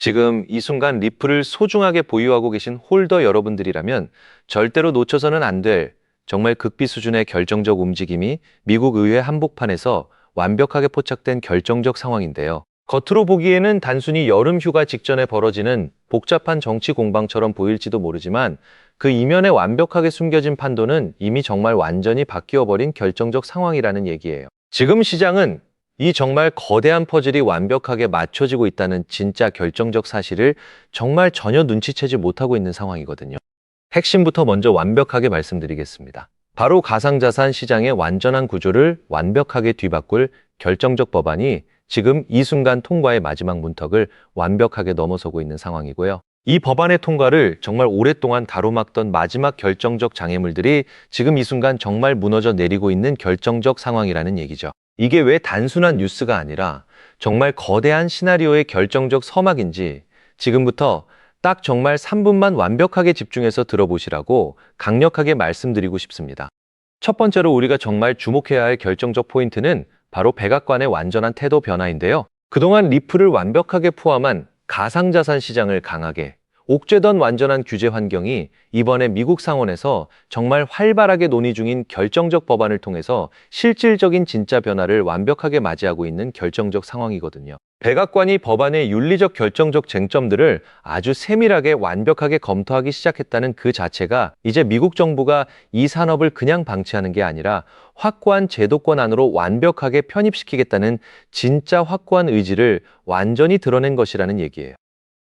지금 이 순간 리플을 소중하게 보유하고 계신 홀더 여러분들이라면 절대로 놓쳐서는 안 될 정말 극비 수준의 결정적 움직임이 미국 의회 한복판에서 완벽하게 포착된 결정적 상황인데요. 겉으로 보기에는 단순히 여름 휴가 직전에 벌어지는 복잡한 정치 공방처럼 보일지도 모르지만 그 이면에 완벽하게 숨겨진 판도는 이미 정말 완전히 바뀌어버린 결정적 상황이라는 얘기예요. 지금 시장은 이 정말 거대한 퍼즐이 완벽하게 맞춰지고 있다는 진짜 결정적 사실을 정말 전혀 눈치채지 못하고 있는 상황이거든요. 핵심부터 먼저 완벽하게 말씀드리겠습니다. 바로 가상자산 시장의 완전한 구조를 완벽하게 뒤바꿀 결정적 법안이 지금 이 순간 통과의 마지막 문턱을 완벽하게 넘어서고 있는 상황이고요. 이 법안의 통과를 정말 오랫동안 가로막던 마지막 결정적 장애물들이 지금 이 순간 정말 무너져 내리고 있는 결정적 상황이라는 얘기죠. 이게 왜 단순한 뉴스가 아니라 정말 거대한 시나리오의 결정적 서막인지 지금부터 딱 정말 3분만 완벽하게 집중해서 들어보시라고 강력하게 말씀드리고 싶습니다. 첫 번째로 우리가 정말 주목해야 할 결정적 포인트는 바로 백악관의 완전한 태도 변화인데요. 그동안 리플을 완벽하게 포함한 가상자산 시장을 강하게 옥죄던 완전한 규제 환경이 이번에 미국 상원에서 정말 활발하게 논의 중인 결정적 법안을 통해서 실질적인 진짜 변화를 완벽하게 맞이하고 있는 결정적 상황이거든요. 백악관이 법안의 윤리적 결정적 쟁점들을 아주 세밀하게 완벽하게 검토하기 시작했다는 그 자체가 이제 미국 정부가 이 산업을 그냥 방치하는 게 아니라 확고한 제도권 안으로 완벽하게 편입시키겠다는 진짜 확고한 의지를 완전히 드러낸 것이라는 얘기예요.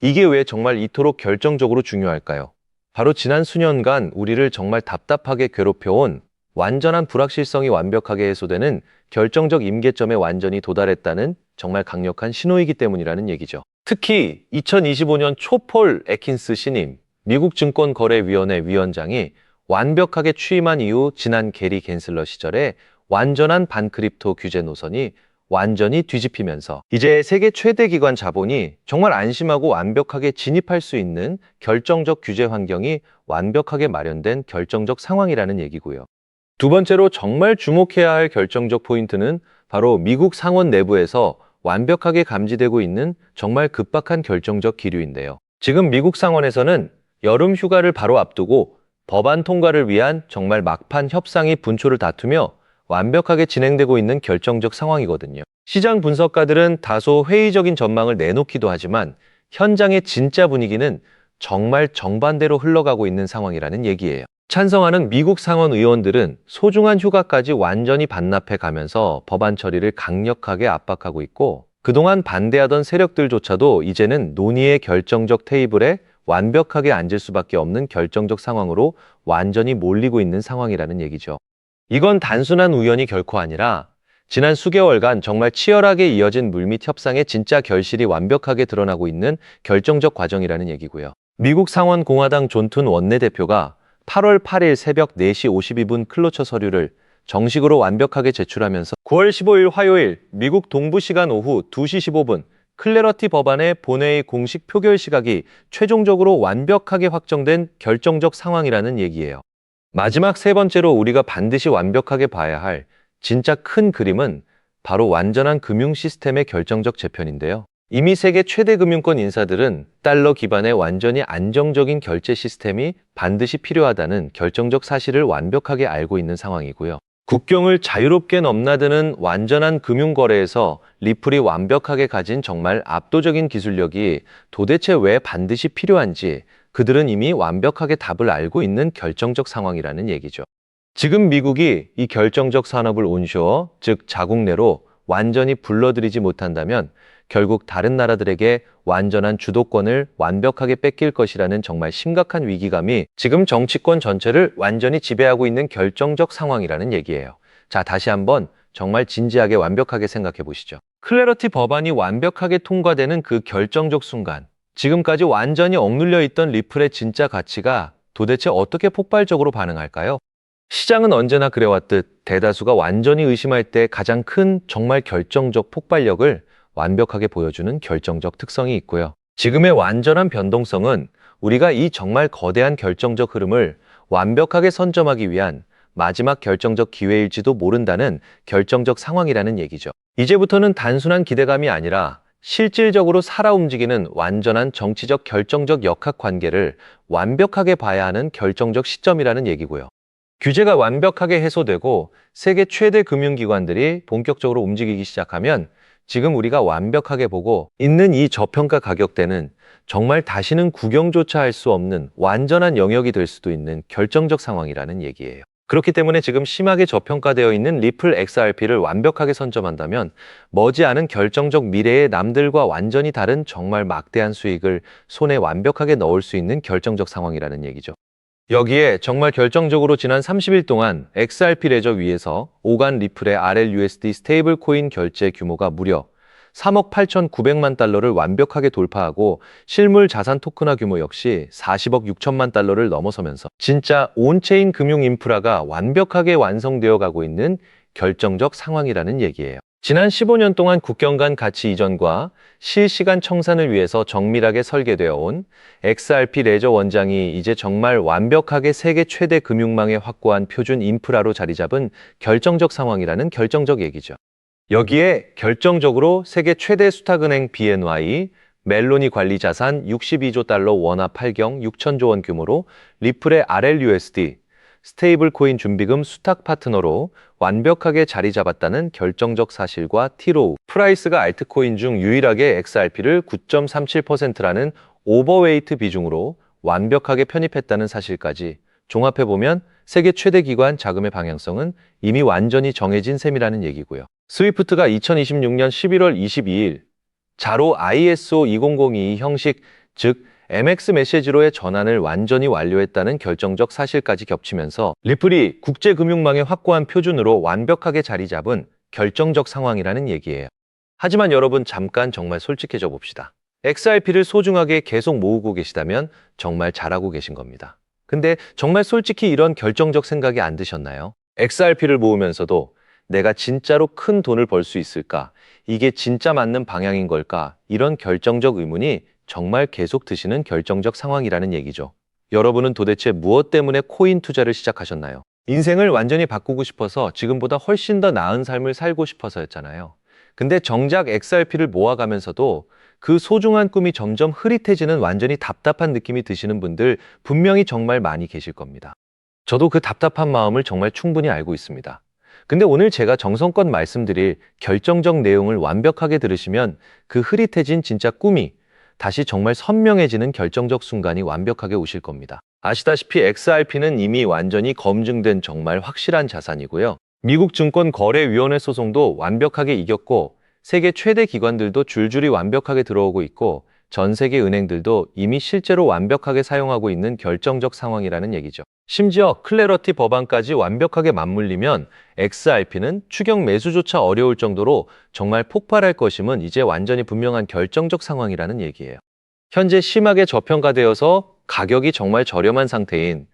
이게 왜 정말 이토록 결정적으로 중요할까요? 바로 지난 수년간 우리를 정말 답답하게 괴롭혀온 완전한 불확실성이 완벽하게 해소되는 결정적 임계점에 완전히 도달했다는 정말 강력한 신호이기 때문이라는 얘기죠. 특히 2025년 초폴 애킨스 신임 미국 증권거래위원회 위원장이 완벽하게 취임한 이후 지난 게리 겐슬러 시절에 완전한 반크립토 규제 노선이 완전히 뒤집히면서 이제 세계 최대 기관 자본이 정말 안심하고 완벽하게 진입할 수 있는 결정적 규제 환경이 완벽하게 마련된 결정적 상황이라는 얘기고요. 두 번째로 정말 주목해야 할 결정적 포인트는 바로 미국 상원 내부에서 완벽하게 감지되고 있는 정말 급박한 결정적 기류인데요. 지금 미국 상원에서는 여름 휴가를 바로 앞두고 법안 통과를 위한 정말 막판 협상이 분초를 다투며 완벽하게 진행되고 있는 결정적 상황이거든요. 시장 분석가들은 다소 회의적인 전망을 내놓기도 하지만 현장의 진짜 분위기는 정말 정반대로 흘러가고 있는 상황이라는 얘기예요. 찬성하는 미국 상원 의원들은 소중한 휴가까지 완전히 반납해 가면서 법안 처리를 강력하게 압박하고 있고 그동안 반대하던 세력들조차도 이제는 논의의 결정적 테이블에 완벽하게 앉을 수밖에 없는 결정적 상황으로 완전히 몰리고 있는 상황이라는 얘기죠. 이건 단순한 우연이 결코 아니라 지난 수개월간 정말 치열하게 이어진 물밑 협상의 진짜 결실이 완벽하게 드러나고 있는 결정적 과정이라는 얘기고요. 미국 상원 공화당 존 툰 원내대표가 8월 8일 새벽 4시 52분 클로처 서류를 정식으로 완벽하게 제출하면서 9월 15일 화요일 미국 동부 시간 오후 2시 15분 클래러티 법안의 본회의 공식 표결 시각이 최종적으로 완벽하게 확정된 결정적 상황이라는 얘기예요. 마지막 세 번째로 우리가 반드시 완벽하게 봐야 할 진짜 큰 그림은 바로 완전한 금융 시스템의 결정적 재편인데요. 이미 세계 최대 금융권 인사들은 달러 기반의 완전히 안정적인 결제 시스템이 반드시 필요하다는 결정적 사실을 완벽하게 알고 있는 상황이고요. 국경을 자유롭게 넘나드는 완전한 금융거래에서 리플이 완벽하게 가진 정말 압도적인 기술력이 도대체 왜 반드시 필요한지 그들은 이미 완벽하게 답을 알고 있는 결정적 상황이라는 얘기죠. 지금 미국이 이 결정적 산업을 온쇼어, 즉 자국 내로 완전히 불러들이지 못한다면 결국 다른 나라들에게 완전한 주도권을 완벽하게 뺏길 것이라는 정말 심각한 위기감이 지금 정치권 전체를 완전히 지배하고 있는 결정적 상황이라는 얘기예요. 자, 다시 한번 정말 진지하게 완벽하게 생각해 보시죠. 클래러티 법안이 완벽하게 통과되는 그 결정적 순간, 지금까지 완전히 억눌려 있던 리플의 진짜 가치가 도대체 어떻게 폭발적으로 반응할까요? 시장은 언제나 그래왔듯 대다수가 완전히 의심할 때 가장 큰 정말 결정적 폭발력을 완벽하게 보여주는 결정적 특성이 있고요. 지금의 완전한 변동성은 우리가 이 정말 거대한 결정적 흐름을 완벽하게 선점하기 위한 마지막 결정적 기회일지도 모른다는 결정적 상황이라는 얘기죠. 이제부터는 단순한 기대감이 아니라 실질적으로 살아 움직이는 완전한 정치적 결정적 역학 관계를 완벽하게 봐야 하는 결정적 시점이라는 얘기고요. 규제가 완벽하게 해소되고 세계 최대 금융기관들이 본격적으로 움직이기 시작하면 지금 우리가 완벽하게 보고 있는 이 저평가 가격대는 정말 다시는 구경조차 할 수 없는 완전한 영역이 될 수도 있는 결정적 상황이라는 얘기예요. 그렇기 때문에 지금 심하게 저평가되어 있는 리플 XRP를 완벽하게 선점한다면 머지않은 결정적 미래의 남들과 완전히 다른 정말 막대한 수익을 손에 완벽하게 넣을 수 있는 결정적 상황이라는 얘기죠. 여기에 정말 결정적으로 지난 30일 동안 XRP 레저 위에서 오간 리플의 RLUSD 스테이블 코인 결제 규모가 무려 3억 8,900만 달러를 완벽하게 돌파하고 실물 자산 토큰화 규모 역시 40억 6천만 달러를 넘어서면서 진짜 온체인 금융 인프라가 완벽하게 완성되어 가고 있는 결정적 상황이라는 얘기예요. 지난 15년 동안 국경 간 가치 이전과 실시간 청산을 위해서 정밀하게 설계되어 온 XRP 레저 원장이 이제 정말 완벽하게 세계 최대 금융망에 확고한 표준 인프라로 자리 잡은 결정적 상황이라는 결정적 얘기죠. 여기에 결정적으로 세계 최대 수탁은행 BNY, 멜로니 관리 자산 62조 달러 원화 8경 6천조 원 규모로 리플의 RLUSD, 스테이블 코인 준비금 수탁 파트너로 완벽하게 자리 잡았다는 결정적 사실과 티로우, 프라이스가 알트코인 중 유일하게 XRP를 9.37%라는 오버웨이트 비중으로 완벽하게 편입했다는 사실까지 종합해보면 세계 최대 기관 자금의 방향성은 이미 완전히 정해진 셈이라는 얘기고요. 스위프트가 2026년 11월 22일 자로 ISO 2002 형식, 즉 MX 메시지로의 전환을 완전히 완료했다는 결정적 사실까지 겹치면서 리플이 국제금융망의 확고한 표준으로 완벽하게 자리 잡은 결정적 상황이라는 얘기예요. 하지만 여러분 잠깐 정말 솔직해져 봅시다. XRP를 소중하게 계속 모으고 계시다면 정말 잘하고 계신 겁니다. 근데 정말 솔직히 이런 결정적 생각이 안 드셨나요? XRP를 모으면서도 내가 진짜로 큰 돈을 벌 수 있을까? 이게 진짜 맞는 방향인 걸까? 이런 결정적 의문이 정말 계속 드시는 결정적 상황이라는 얘기죠. 여러분은 도대체 무엇 때문에 코인 투자를 시작하셨나요? 인생을 완전히 바꾸고 싶어서 지금보다 훨씬 더 나은 삶을 살고 싶어서였잖아요. 근데 정작 XRP를 모아가면서도 그 소중한 꿈이 점점 흐릿해지는 완전히 답답한 느낌이 드시는 분들 분명히 정말 많이 계실 겁니다. 저도 그 답답한 마음을 정말 충분히 알고 있습니다. 근데 오늘 제가 정성껏 말씀드릴 결정적 내용을 완벽하게 들으시면 그 흐릿해진 진짜 꿈이 다시 정말 선명해지는 결정적 순간이 완벽하게 오실 겁니다. 아시다시피 XRP는 이미 완전히 검증된 정말 확실한 자산이고요. 미국 증권거래위원회 소송도 완벽하게 이겼고 세계 최대 기관들도 줄줄이 완벽하게 들어오고 있고 전 세계 은행들도 이미 실제로 완벽하게 사용하고 있는 결정적 상황이라는 얘기죠. 심지어 클래러티 법안까지 완벽하게 맞물리면 XRP는 추격 매수조차 어려울 정도로 정말 폭발할 것임은 이제 완전히 분명한 결정적 상황이라는 얘기예요. 현재 심하게 저평가되어서 가격이 정말 저렴한 상태인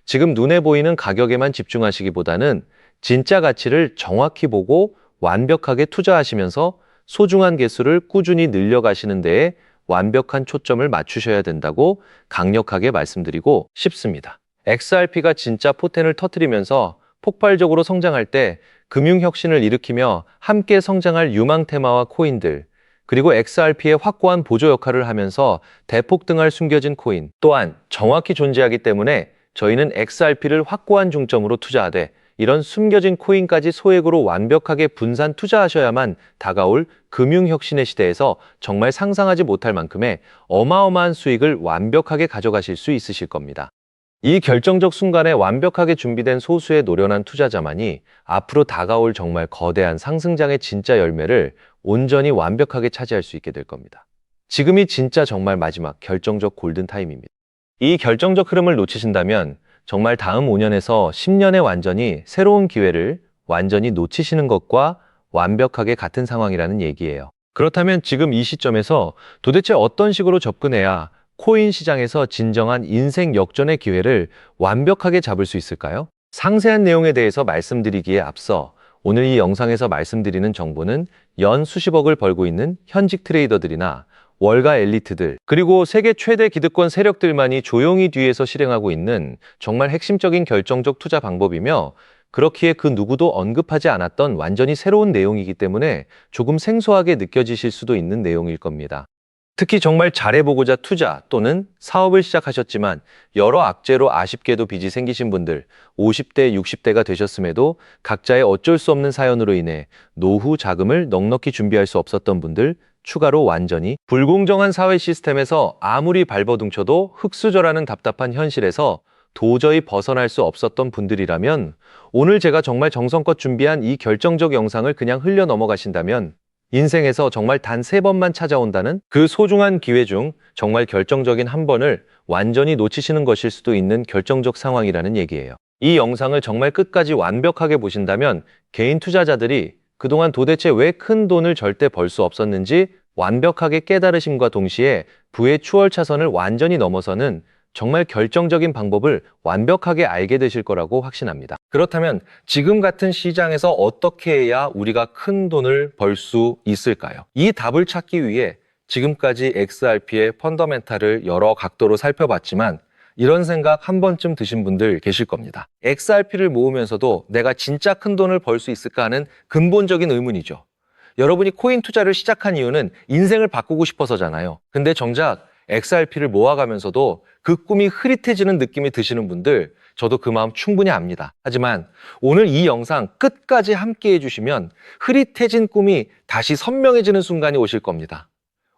지금 눈에 보이는 가격에만 집중하시기보다는 진짜 가치를 정확히 보고 완벽하게 투자하시면서 소중한 개수를 꾸준히 늘려가시는 데에 완벽한 초점을 맞추셔야 된다고 강력하게 말씀드리고 싶습니다. XRP가 진짜 포텐을 터뜨리면서 폭발적으로 성장할 때 금융혁신을 일으키며 함께 성장할 유망 테마와 코인들, 그리고 XRP의 확고한 보조 역할을 하면서 대폭등할 숨겨진 코인 또한 정확히 존재하기 때문에 저희는 XRP를 확고한 중점으로 투자하되 이런 숨겨진 코인까지 소액으로 완벽하게 분산 투자하셔야만 다가올 금융혁신의 시대에서 정말 상상하지 못할 만큼의 어마어마한 수익을 완벽하게 가져가실 수 있으실 겁니다. 이 결정적 순간에 완벽하게 준비된 소수의 노련한 투자자만이 앞으로 다가올 정말 거대한 상승장의 진짜 열매를 온전히 완벽하게 차지할 수 있게 될 겁니다. 지금이 진짜 정말 마지막 결정적 골든타임입니다. 이 결정적 흐름을 놓치신다면 정말 다음 5년에서 10년의 완전히 새로운 기회를 완전히 놓치시는 것과 완벽하게 같은 상황이라는 얘기예요. 그렇다면 지금 이 시점에서 도대체 어떤 식으로 접근해야 코인 시장에서 진정한 인생 역전의 기회를 완벽하게 잡을 수 있을까요? 상세한 내용에 대해서 말씀드리기에 앞서 오늘 이 영상에서 말씀드리는 정보는 연 수십억을 벌고 있는 현직 트레이더들이나 월가 엘리트들, 그리고 세계 최대 기득권 세력들만이 조용히 뒤에서 실행하고 있는 정말 핵심적인 결정적 투자 방법이며 그렇기에 그 누구도 언급하지 않았던 완전히 새로운 내용이기 때문에 조금 생소하게 느껴지실 수도 있는 내용일 겁니다. 특히 정말 잘해보고자 투자 또는 사업을 시작하셨지만 여러 악재로 아쉽게도 빚이 생기신 분들, 50대, 60대가 되셨음에도 각자의 어쩔 수 없는 사연으로 인해 노후 자금을 넉넉히 준비할 수 없었던 분들, 추가로 완전히 불공정한 사회 시스템에서 아무리 발버둥쳐도 흙수저라는 답답한 현실에서 도저히 벗어날 수 없었던 분들이라면 오늘 제가 정말 정성껏 준비한 이 결정적 영상을 그냥 흘려 넘어가신다면 인생에서 정말 단 3번만 찾아온다는 그 소중한 기회 중 정말 결정적인 한 번을 완전히 놓치시는 것일 수도 있는 결정적 상황이라는 얘기예요. 이 영상을 정말 끝까지 완벽하게 보신다면 개인 투자자들이 그동안 도대체 왜 큰 돈을 절대 벌 수 없었는지 완벽하게 깨달으심과 동시에 부의 추월 차선을 완전히 넘어서는 정말 결정적인 방법을 완벽하게 알게 되실 거라고 확신합니다. 그렇다면 지금 같은 시장에서 어떻게 해야 우리가 큰 돈을 벌 수 있을까요? 이 답을 찾기 위해 지금까지 XRP의 펀더멘탈을 여러 각도로 살펴봤지만 이런 생각 한 번쯤 드신 분들 계실 겁니다. XRP를 모으면서도 내가 진짜 큰 돈을 벌 수 있을까 하는 근본적인 의문이죠. 여러분이 코인 투자를 시작한 이유는 인생을 바꾸고 싶어서잖아요. 근데 정작 XRP를 모아가면서도 그 꿈이 흐릿해지는 느낌이 드시는 분들, 저도 그 마음 충분히 압니다. 하지만 오늘 이 영상 끝까지 함께 해주시면 흐릿해진 꿈이 다시 선명해지는 순간이 오실 겁니다.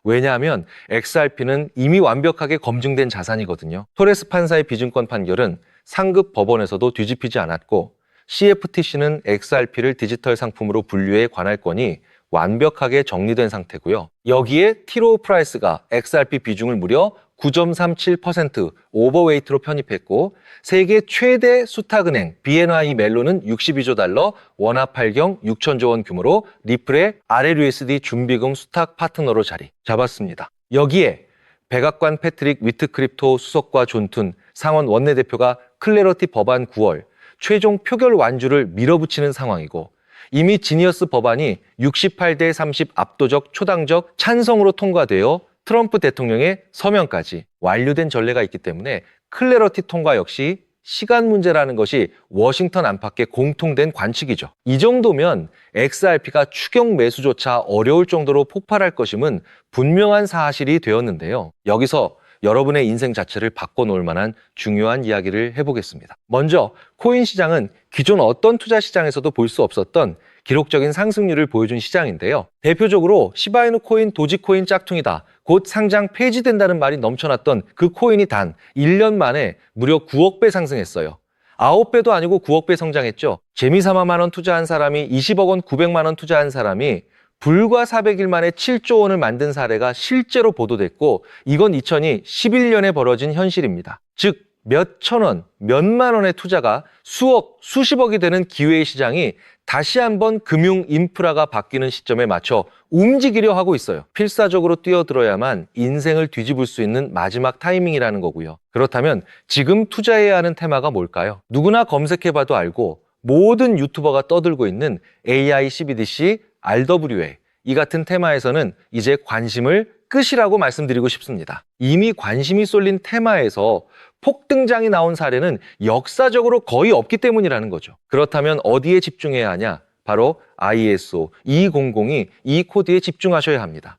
왜냐하면 XRP는 이미 완벽하게 검증된 자산이거든요. 토레스 판사의 비증권 판결은 상급 법원에서도 뒤집히지 않았고 CFTC는 XRP를 디지털 상품으로 분류해 관할권이 완벽하게 정리된 상태고요. 여기에 티로우 프라이스가 XRP 비중을 무려 9.37% 오버웨이트로 편입했고 세계 최대 수탁은행 BNY 멜론은 62조 달러, 원화 발경 6천조 원 규모로 리플의 RLUSD 준비금 수탁 파트너로 자리 잡았습니다. 여기에 백악관 패트릭 위트크립토 수석과 존툰 상원 원내대표가 클래러티 법안 9월 최종 표결 완주를 밀어붙이는 상황이고 이미 지니어스 법안이 68대 30 압도적 초당적 찬성으로 통과되어 트럼프 대통령의 서명까지 완료된 전례가 있기 때문에 클래러티 통과 역시 시간 문제라는 것이 워싱턴 안팎의 공통된 관측이죠. 이 정도면 XRP가 추격 매수조차 어려울 정도로 폭발할 것임은 분명한 사실이 되었는데요. 여기서 여러분의 인생 자체를 바꿔놓을 만한 중요한 이야기를 해보겠습니다. 먼저 코인 시장은 기존 어떤 투자 시장에서도 볼 수 없었던 기록적인 상승률을 보여준 시장인데요. 대표적으로 시바이누 코인, 도지코인 짝퉁이다. 곧 상장 폐지된다는 말이 넘쳐났던 그 코인이 단 1년 만에 무려 9억 배 상승했어요. 9배도 아니고 9억 배 성장했죠. 재미삼아만 원 투자한 사람이 20억 원, 900만 원 투자한 사람이 불과 400일 만에 7조 원을 만든 사례가 실제로 보도됐고 이건 2011년에 벌어진 현실입니다. 즉 몇천 원, 몇만 원의 투자가 수억, 수십억이 되는 기회의 시장이 다시 한번 금융 인프라가 바뀌는 시점에 맞춰 움직이려 하고 있어요. 필사적으로 뛰어들어야만 인생을 뒤집을 수 있는 마지막 타이밍이라는 거고요. 그렇다면 지금 투자해야 하는 테마가 뭘까요? 누구나 검색해봐도 알고 모든 유튜버가 떠들고 있는 AI CBDC, RWA 이 같은 테마에서는 이제 관심을 끄시라고 말씀드리고 싶습니다. 이미 관심이 쏠린 테마에서 폭등장이 나온 사례는 역사적으로 거의 없기 때문이라는 거죠. 그렇다면 어디에 집중해야 하냐? 바로 ISO 2002 이 코드에 집중하셔야 합니다.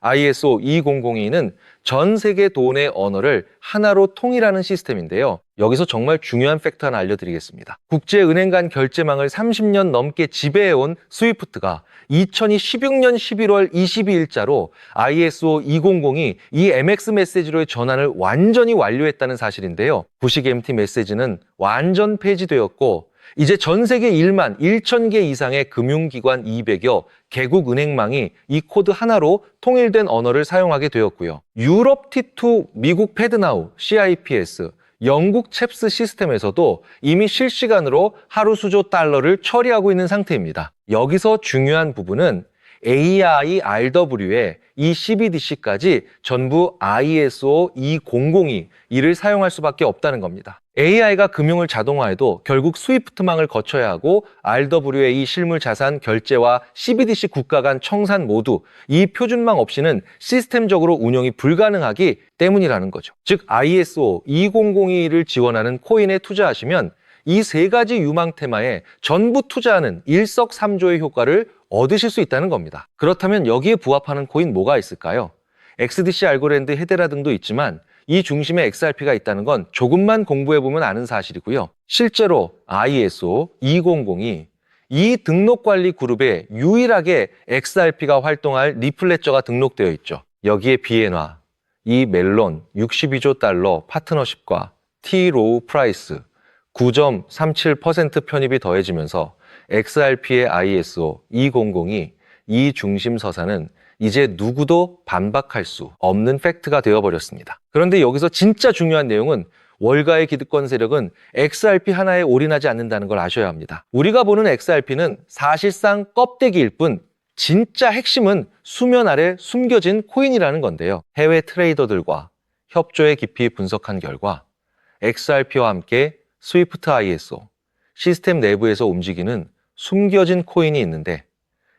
ISO 2002는 전 세계 돈의 언어를 하나로 통일하는 시스템인데요. 여기서 정말 중요한 팩트 하나 알려드리겠습니다. 국제은행 간 결제망을 30년 넘게 지배해온 스위프트가 2016년 11월 22일자로 ISO 2002 이 MX 메시지로의 전환을 완전히 완료했다는 사실인데요. 구식 MT 메시지는 완전 폐지되었고 이제 전 세계 1만 1천 개 이상의 금융기관 200여 개국 은행망이 이 코드 하나로 통일된 언어를 사용하게 되었고요. 유럽 T2, 미국 패드나우, CIPS, 영국 챕스 시스템에서도 이미 실시간으로 하루 수조 달러를 처리하고 있는 상태입니다. 여기서 중요한 부분은 AI, RW에 이 CBDC까지 전부 ISO 2002 이를 사용할 수밖에 없다는 겁니다. AI가 금융을 자동화해도 결국 스위프트망을 거쳐야 하고 RWA 실물 자산 결제와 CBDC 국가 간 청산 모두 이 표준망 없이는 시스템적으로 운영이 불가능하기 때문이라는 거죠. 즉 ISO 2002를 지원하는 코인에 투자하시면 이 세 가지 유망 테마에 전부 투자하는 일석삼조의 효과를 얻으실 수 있다는 겁니다. 그렇다면 여기에 부합하는 코인 뭐가 있을까요? XDC, 알고랜드, 헤데라 등도 있지만 이 중심에 XRP가 있다는 건 조금만 공부해보면 아는 사실이고요. 실제로 ISO 2002 이 등록관리 그룹에 유일하게 XRP가 활동할 리플레저가 등록되어 있죠. 여기에 비엔화, 이 멜론 62조 달러 파트너십과 T-로우 프라이스 9.37% 편입이 더해지면서 XRP의 ISO 2002 이 중심 서사는 이제 누구도 반박할 수 없는 팩트가 되어버렸습니다. 그런데 여기서 진짜 중요한 내용은 월가의 기득권 세력은 XRP 하나에 올인하지 않는다는 걸 아셔야 합니다. 우리가 보는 XRP는 사실상 껍데기일 뿐 진짜 핵심은 수면 아래 숨겨진 코인이라는 건데요. 해외 트레이더들과 협조해 깊이 분석한 결과 XRP와 함께 스위프트 ISO, 시스템 내부에서 움직이는 숨겨진 코인이 있는데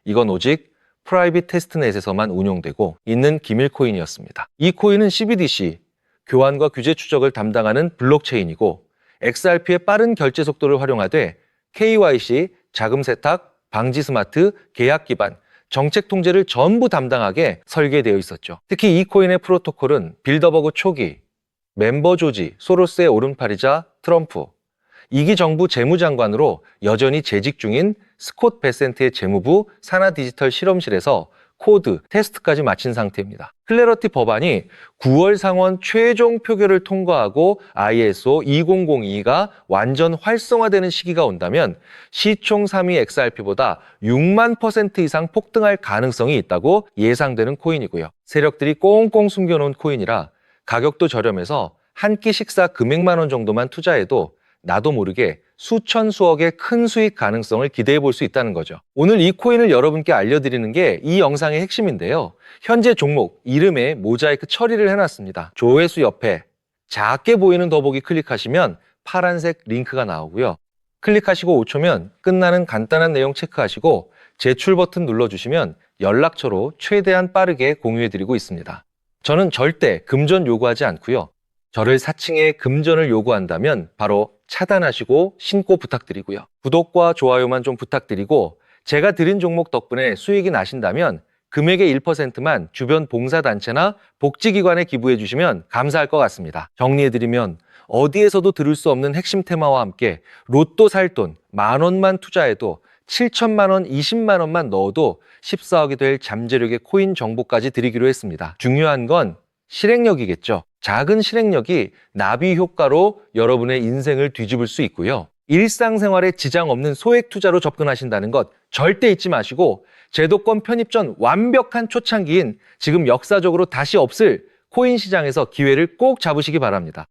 이건 오직 프라이빗 테스트넷에서만 운용되고 있는 기밀 코인이었습니다. 이 코인은 CBDC, 교환과 규제 추적을 담당하는 블록체인이고 XRP의 빠른 결제 속도를 활용하되 KYC, 자금 세탁, 방지 스마트, 계약 기반, 정책 통제를 전부 담당하게 설계되어 있었죠. 특히 이 코인의 프로토콜은 빌더버그 초기, 멤버 조지, 소로스의 오른팔이자 트럼프, 2기 정부 재무장관으로 여전히 재직 중인 스콧 베센트의 재무부 산하디지털 실험실에서 코드, 테스트까지 마친 상태입니다. 클래러티 법안이 9월 상원 최종 표결을 통과하고 ISO 2002가 완전 활성화되는 시기가 온다면 시총 3위 XRP보다 6만 % 이상 폭등할 가능성이 있다고 예상되는 코인이고요. 세력들이 꽁꽁 숨겨놓은 코인이라 가격도 저렴해서 한 끼 식사 금액만 원 정도만 투자해도 나도 모르게 수천 수억의 큰 수익 가능성을 기대해 볼 수 있다는 거죠. 오늘 이 코인을 여러분께 알려드리는 게 이 영상의 핵심인데요. 현재 종목 이름에 모자이크 처리를 해놨습니다. 조회수 옆에 작게 보이는 더보기 클릭하시면 파란색 링크가 나오고요. 클릭하시고 5초면 끝나는 간단한 내용 체크하시고 제출 버튼 눌러주시면 연락처로 최대한 빠르게 공유해드리고 있습니다. 저는 절대 금전 요구하지 않고요. 저를 사칭해 금전을 요구한다면 바로 차단하시고 신고 부탁드리고요. 구독과 좋아요만 좀 부탁드리고 제가 드린 종목 덕분에 수익이 나신다면 금액의 1%만 주변 봉사단체나 복지기관에 기부해 주시면 감사할 것 같습니다. 정리해드리면 어디에서도 들을 수 없는 핵심 테마와 함께 로또 살 돈 10,000원만 투자해도 7천만 원, 20만 원만 넣어도 14억이 될 잠재력의 코인 정보까지 드리기로 했습니다. 중요한 건 실행력이겠죠. 작은 실행력이 나비 효과로 여러분의 인생을 뒤집을 수 있고요. 일상생활에 지장 없는 소액 투자로 접근하신다는 것 절대 잊지 마시고 제도권 편입 전 완벽한 초창기인 지금 역사적으로 다시 없을 코인 시장에서 기회를 꼭 잡으시기 바랍니다.